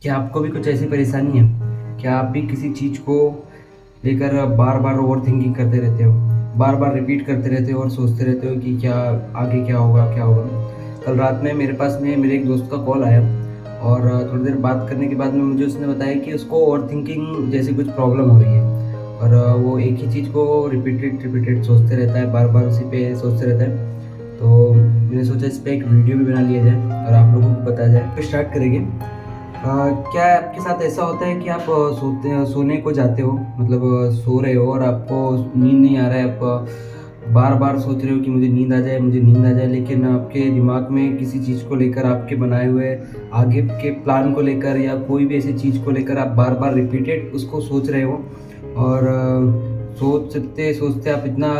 क्या आपको भी कुछ ऐसी परेशानी है? क्या आप भी किसी चीज़ को लेकर बार-बार ओवरथिंकिंग करते रहते हो? बार-बार रिपीट करते रहते हो और सोचते रहते हो कि क्या आगे क्या होगा, क्या होगा? कल रात में मेरे पास में मेरे एक दोस्त का कॉल आया और थोड़ी देर बात करने के बाद में मुझे उसने बताया कि उसको ओवरथिंकिंग जैसी कुछ प्रॉब्लम हो रही है और वो एक ही चीज़ को रिपीटेड सोचते रहता है, बार-बार उसी पे सोचते रहता है। तो मैंने सोचा इस पे एक वीडियो भी बना लिया जाए और आप लोगों को बताया जाए। तो स्टार्ट करेंगे। क्या आपके साथ ऐसा होता है कि आप सोने को जाते हो मतलब सो रहे हो और आपको नींद नहीं आ रहा है, आप बार-बार सोच रहे हो कि मुझे नींद आ जाए, मुझे नींद आ जाए, लेकिन आपके दिमाग में किसी चीज़ को लेकर आपके बनाए हुए आगे के प्लान को लेकर या कोई भी ऐसी चीज़ को लेकर आप बार-बार रिपीटेड उसको सोच रहे हो और सोचते-सोचते आप इतना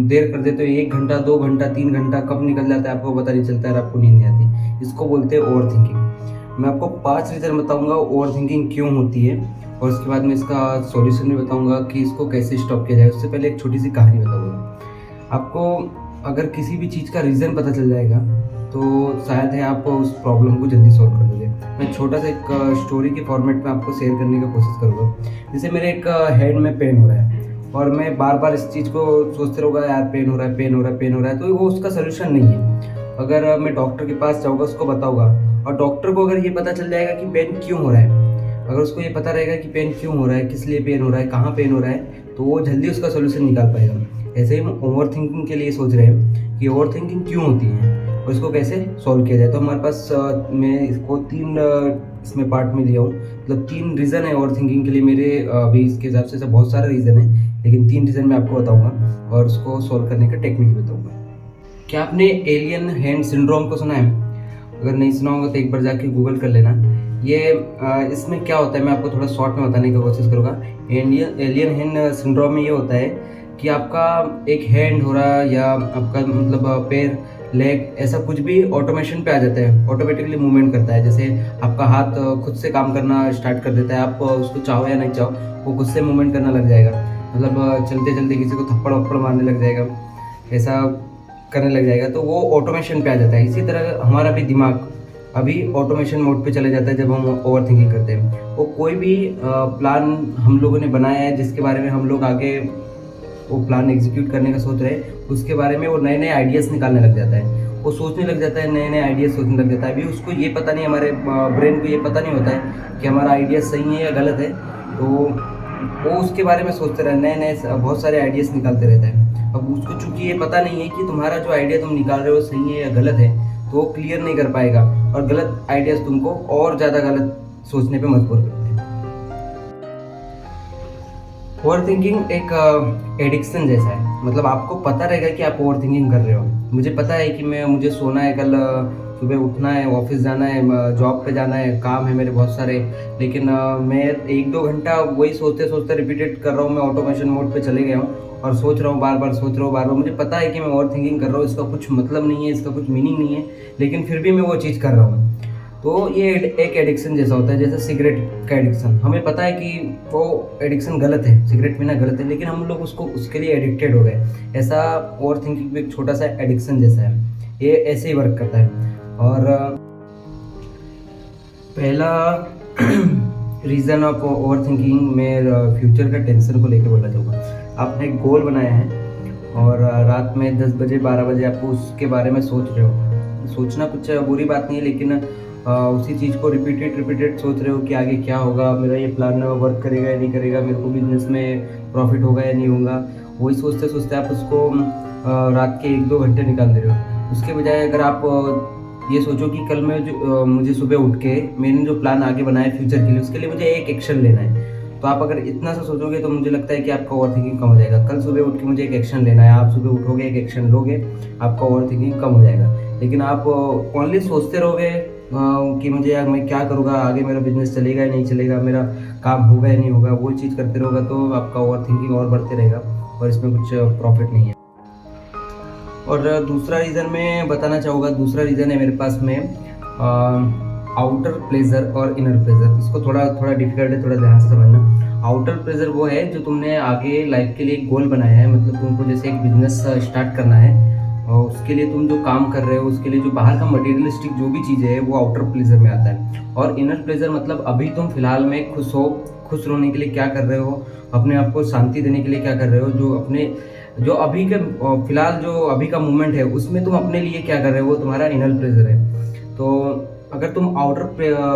देर कर देते हो 1 घंटा, 2 घंटा, 3 घंटा कब निकल जाता है आपको पता नहीं चलता है और आपको नींद नहीं आती। इसको बोलते हैं ओवरथिंकिंग। मैं आपको 5 रीज़न बताऊँगा ओवरथिंकिंग क्यों होती है और उसके बाद मैं इसका सॉल्यूशन भी बताऊँगा कि इसको कैसे स्टॉप किया जाए। उससे पहले एक छोटी-सी कहानी बताऊँगा। आपको अगर किसी भी चीज़ का रीज़न पता चल जाएगा, तो शायद है आप उस प्रॉब्लम को जल्दी सॉल्व कर दोगे। मैं छोटा-सा एक स्टोरी के फॉर्मेट में आपको शेयर करने की कोशिश करूँगा। जैसे मेरे एक हैंड में पेन हो रहा है और मैं बार-बार इस चीज़ को सोचते रहूँगा यार पेन हो रहा है, पेन हो रहा है, पेन हो रहा है, तो वो उसका सॉल्यूशन नहीं है। अगर मैं डॉक्टर के पास जाऊँगा, उसको बताऊँगा और डॉक्टर को अगर ये पता चल जाएगा कि पेन क्यों हो रहा है, अगर उसको ये पता रहेगा कि पेन क्यों हो रहा है, किस लिए पेन हो रहा है, कहाँ पेन हो रहा है, तो वो जल्दी उसका सॉल्यूशन निकाल पाएगा। ऐसे ही हम ओवरथिंकिंग के लिए सोच रहे हैं कि ओवरथिंकिंग क्यों होती है और इसको कैसे सॉल्व किया जाए। तो हमारे पास मैं इसको 3 इसमें पार्ट में लिया हूँ। मतलब 3 रीज़न है ओवरथिंकिंग के लिए मेरे अभी इसके हिसाब से तो बहुत सारे रीज़न हैं, लेकिन 3 रीज़न मैं आपको बताऊँगा और उसको सॉल्व करने का टेक्निक बताऊँगा। क्या आपने एलियन हैंड सिंड्रोम को सुना है? अगर नहीं सुना होगा तो एक बार जाके गूगल कर लेना। ये इसमें क्या होता है मैं आपको थोड़ा शॉर्ट में बताने की कोशिश करूँगा। एलियन हैंड सिंड्रोम में ये होता है कि आपका एक हैंड हो रहा है या आपका मतलब पैर, लेग ऐसा कुछ भी ऑटोमेशन पे आ जाता है, ऑटोमेटिकली मूवमेंट करता है। जैसे आपका हाथ खुद से काम करना स्टार्ट कर देता है, आप उसको चाहो या नहीं चाहो, वो खुद से मूवमेंट करना लग जाएगा। मतलब चलते-चलते किसी को थप्पड़-वप्पड़ मारने लग जाएगा, ऐसा करने लग जाएगा, तो वो ऑटोमेशन पे आ जाता है। इसी तरह हमारा भी दिमाग अभी ऑटोमेशन मोड पे चले जाता है जब हम ओवरथिंकिंग करते हैं। वो कोई भी प्लान हम लोगों ने बनाया है जिसके बारे में हम लोग आगे वो प्लान एग्जीक्यूट करने का सोच रहे हैं, उसके बारे में वो नए-नए आइडियाज़ निकालने लग जाता है। वो सोचने लग जाता है, नए-नए आइडियाज़ सोचने लग जाता है। अभी उसको ये पता नहीं, हमारे ब्रेन को ये पता नहीं होता है कि हमारा आइडिया सही है या गलत है। तो वो उसके बारे में सोचते रहे, नए-नए बहुत सारे आइडियाज़ निकालते रहता है। अब उसको चूँकि ये पता नहीं है कि तुम्हारा जो आइडिया तुम निकाल रहे हो सही है या गलत है, तो वो क्लियर नहीं कर पाएगा और गलत आइडियाज़ तुमको और ज़्यादा गलत सोचने पे मजबूर करते हैं। ओवरथिंकिंग एक एडिक्शन जैसा है। मतलब आपको पता रहेगा कि आप ओवरथिंकिंग कर रहे हो। मुझे पता है कि मुझे सोना है, कल सुबह उठना है, ऑफ़िस जाना है, जॉब पे जाना है, काम है मेरे बहुत सारे, लेकिन मैं 1-2 घंटा वही सोचते-सोचते रिपीटेड कर रहा हूँ, मैं ऑटोमेशन मोड पे चले गया हूँ और सोच रहा हूँ, बार-बार सोच रहा हूँ, बार-बार। मुझे पता है कि मैं ओवरथिंकिंग कर रहा हूँ, इसका कुछ मतलब नहीं है, इसका कुछ मीनिंग नहीं है, लेकिन फिर भी मैं वो चीज़ कर रहा हूँ। तो ये एक एडिक्शन जैसा होता है, जैसे सिगरेट का एडिक्शन। हमें पता है कि वो एडिक्शन गलत है, सिगरेट पीना गलत है, लेकिन हम लोग उसको उसके लिए एडिक्टेड हो गए। ऐसा ओवरथिंकिंग भी एक छोटा-सा एडिक्शन जैसा है। ये ऐसे ही वर्क करता है। और पहला रीज़न ऑफ ओवरथिंकिंग में फ्यूचर का टेंशन को लेके बोलना चाहूँगा। आपने एक गोल बनाया है और रात में 10 बजे 12 बजे आप उसके बारे में सोच रहे हो। सोचना कुछ बुरी बात नहीं है, लेकिन उसी चीज़ को रिपीटेड सोच रहे हो कि आगे क्या होगा, मेरा ये प्लान वर्क करेगा या नहीं करेगा, मेरे को बिज़नेस में प्रॉफ़िट होगा या नहीं होगा। वही सोचते-सोचते आप उसको रात के 1-2 घंटे निकाल दे रहे हो। उसके बजाय अगर आप ये सोचो कि कल मैं जो मुझे सुबह उठ के मैंने जो प्लान आगे बनाया है फ्यूचर के लिए, उसके लिए मुझे एक एक्शन लेना है। तो आप अगर इतना सा सोचोगे तो मुझे लगता है कि आपका ओवरथिंकिंग कम हो जाएगा। कल सुबह उठ के मुझे एक एक्शन लेना है, आप सुबह उठोगे, एक एक्शन लोगे, आपका ओवरथिंकिंग कम हो जाएगा। लेकिन आप ओनली सोचते रहोगे कि मुझे यार मैं क्या करूँगा, आगे मेरा बिज़नेस चलेगा या नहीं चलेगा, मेरा काम होगा या नहीं होगा, वो चीज़ करते रहोगे तो आपका ओवरथिंकिंग और बढ़ते रहेगा और इसमें कुछ प्रॉफ़िट नहीं है। और दूसरा रीज़न मैं बताना चाहूँगा, दूसरा रीज़न है मेरे पास में आउटर प्लेज़र और इनर प्लेज़र। इसको थोड़ा डिफ़िकल्ट है, थोड़ा ध्यान से समझना। आउटर प्लेज़र वो है जो तुमने आगे लाइफ़ के लिए एक गोल बनाया है, मतलब तुमको जैसे एक बिज़नेस स्टार्ट करना है और उसके लिए तुम जो काम कर रहे हो उसके लिए जो बाहर का मटेरियलिस्टिक जो भी चीज़ें है वो आउटर प्लेजर में आता है। और इनर प्लेजर मतलब अभी तुम फिलहाल में खुश हो, खुश रहने के लिए क्या कर रहे हो, अपने आप को शांति देने के लिए क्या कर रहे हो, जो अभी के फिलहाल जो अभी का मोमेंट है उसमें तुम अपने लिए क्या कर रहे हो, वो तुम्हारा इनर प्लेजर है। तो अगर तुम आउटर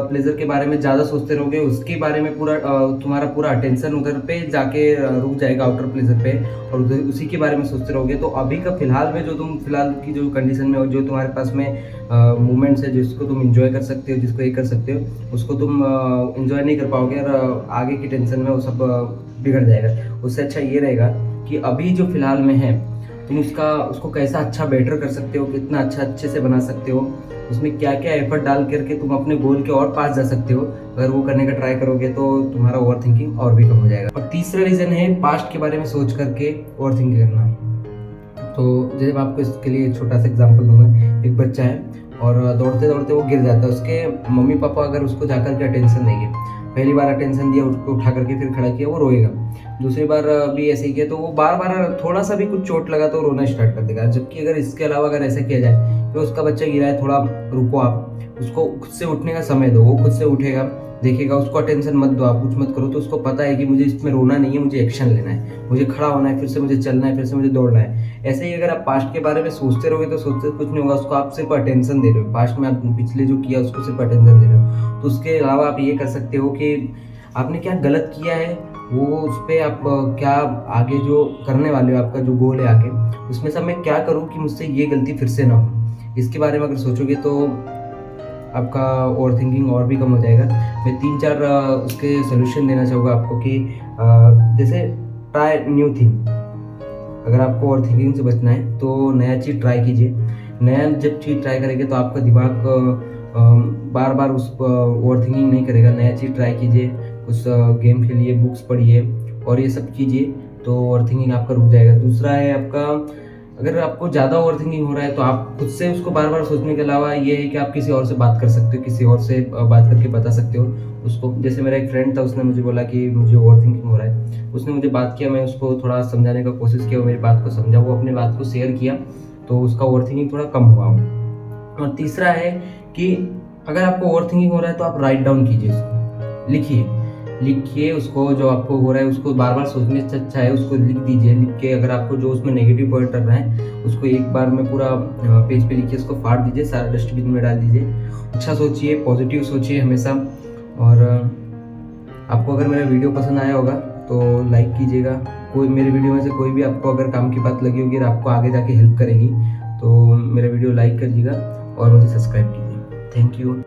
प्लेजर के बारे में ज़्यादा सोचते रहोगे, उसके बारे में तुम्हारा पूरा अटेंशन उधर पे जाके रुक जाएगा आउटर प्लेजर पे, और उसी के बारे में सोचते रहोगे, तो अभी का फिलहाल में जो तुम फिलहाल की जो कंडीशन में हो, जो तुम्हारे पास में मूवमेंट्स है जिसको तुम इंजॉय कर सकते हो, जिसको ये कर सकते हो, उसको तुम इंजॉय नहीं कर पाओगे और आगे की टेंशन में वो सब बिगड़ जाएगा। उससे अच्छा ये रहेगा कि अभी जो फिलहाल में है तुम उसको कैसा अच्छा बेटर कर सकते हो, कितना अच्छे से बना सकते हो, उसमें क्या क्या एफर्ट डाल करके तुम अपने गोल के और पास जा सकते हो। अगर वो करने का ट्राई करोगे तो तुम्हारा ओवर थिंकिंग और भी कम हो जाएगा। और तीसरा रीज़न है पास्ट के बारे में सोच करके ओवर थिंकिंग करना। तो जैसे मैं आपको इसके लिए एक छोटा सा एग्जांपल दूंगा। एक बच्चा है और दौड़ते दौड़ते वो गिर जाता है। उसके मम्मी पापा अगर उसको जाकर के अटेंशन देंगे, पहली बार अटेंशन दिया, उसको उठा करके फिर खड़ा किया, वो रोएगा। दूसरी बार भी ऐसे ही किया तो वो बार बार थोड़ा सा भी कुछ चोट लगा तो रोना स्टार्ट कर देगा। जबकि अगर इसके अलावा अगर ऐसा किया जाए तो उसका बच्चा गिरा है, थोड़ा रुको, आप उसको खुद से उठने का समय दो, वो खुद से उठेगा, देखेगा, उसको अटेंशन मत दो, आप कुछ मत करो, तो उसको पता है कि मुझे इसमें रोना नहीं है, मुझे एक्शन लेना है, मुझे खड़ा होना है, फिर से मुझे चलना है, फिर से मुझे दौड़ना है। ऐसे ही अगर आप पास्ट के बारे में सोचते रहोगे तो सोचते कुछ नहीं होगा, उसको आप सिर्फ अटेंशन दे रहे हो, पास्ट में आप पिछले जो किया उसको सिर्फ अटेंशन दे रहे हो। तो उसके अलावा आप ये कर सकते हो कि आपने क्या गलत किया है, वो उस पर आप क्या आगे जो करने वाले हो, आपका जो गोल है आगे, उसमें से मैं क्या करूँ कि मुझसे ये गलती फिर से ना हो, इसके बारे में अगर सोचोगे तो आपका ओवर थिंकिंग और भी कम हो जाएगा। मैं 3-4 उसके सोल्यूशन देना चाहूँगा आपको कि जैसे ट्राई न्यू थिंग। अगर आपको ओवर थिंकिंग से बचना है तो नया चीज़ ट्राई कीजिए। नया जब चीज़ ट्राई करेंगे तो आपका दिमाग बार बार उस ओवर थिंकिंग नहीं करेगा। नया चीज़ ट्राई कीजिए, उस गेम खेलिए, बुक्स पढ़िए और ये सब कीजिए, तो ओवर थिंकिंग आपका रुक जाएगा। दूसरा है आपका, अगर आपको ज़्यादा ओवर थिंकिंग हो रहा है तो आप खुद से उसको बार बार सोचने के अलावा ये है कि आप किसी और से बात कर सकते हो, किसी और से बात करके बता सकते हो उसको। जैसे मेरा एक फ्रेंड था, उसने मुझे बोला कि मुझे ओवर थिंकिंग हो रहा है, उसने मुझे बात किया, मैं उसको थोड़ा समझाने का कोशिश किया, वो मेरी बात को समझा, वो अपनी बात को शेयर किया, तो उसका ओवर थिंकिंग थोड़ा कम हुआ। और तीसरा है कि अगर आपको ओवर थिंकिंग हो रहा है तो आप राइट डाउन कीजिए, इसको लिखिए उसको, जो आपको हो रहा है उसको बार बार सोचने से अच्छा है उसको लिख दीजिए। लिख के अगर आपको जो उसमें नेगेटिव पॉइंट कर रहा है उसको एक बार में पूरा पेज पे लिखिए, उसको फाड़ दीजिए, सारा डस्टबिन में डाल दीजिए। अच्छा सोचिए, पॉजिटिव सोचिए हमेशा। और आपको अगर मेरा वीडियो पसंद आया होगा तो लाइक कीजिएगा। कोई मेरे वीडियो में से कोई भी आपको अगर काम की बात लगी होगी और आपको आगे जाके हेल्प करेगी तो मेरा वीडियो लाइक करिएगा और मुझे सब्सक्राइब कीजिए। Thank you.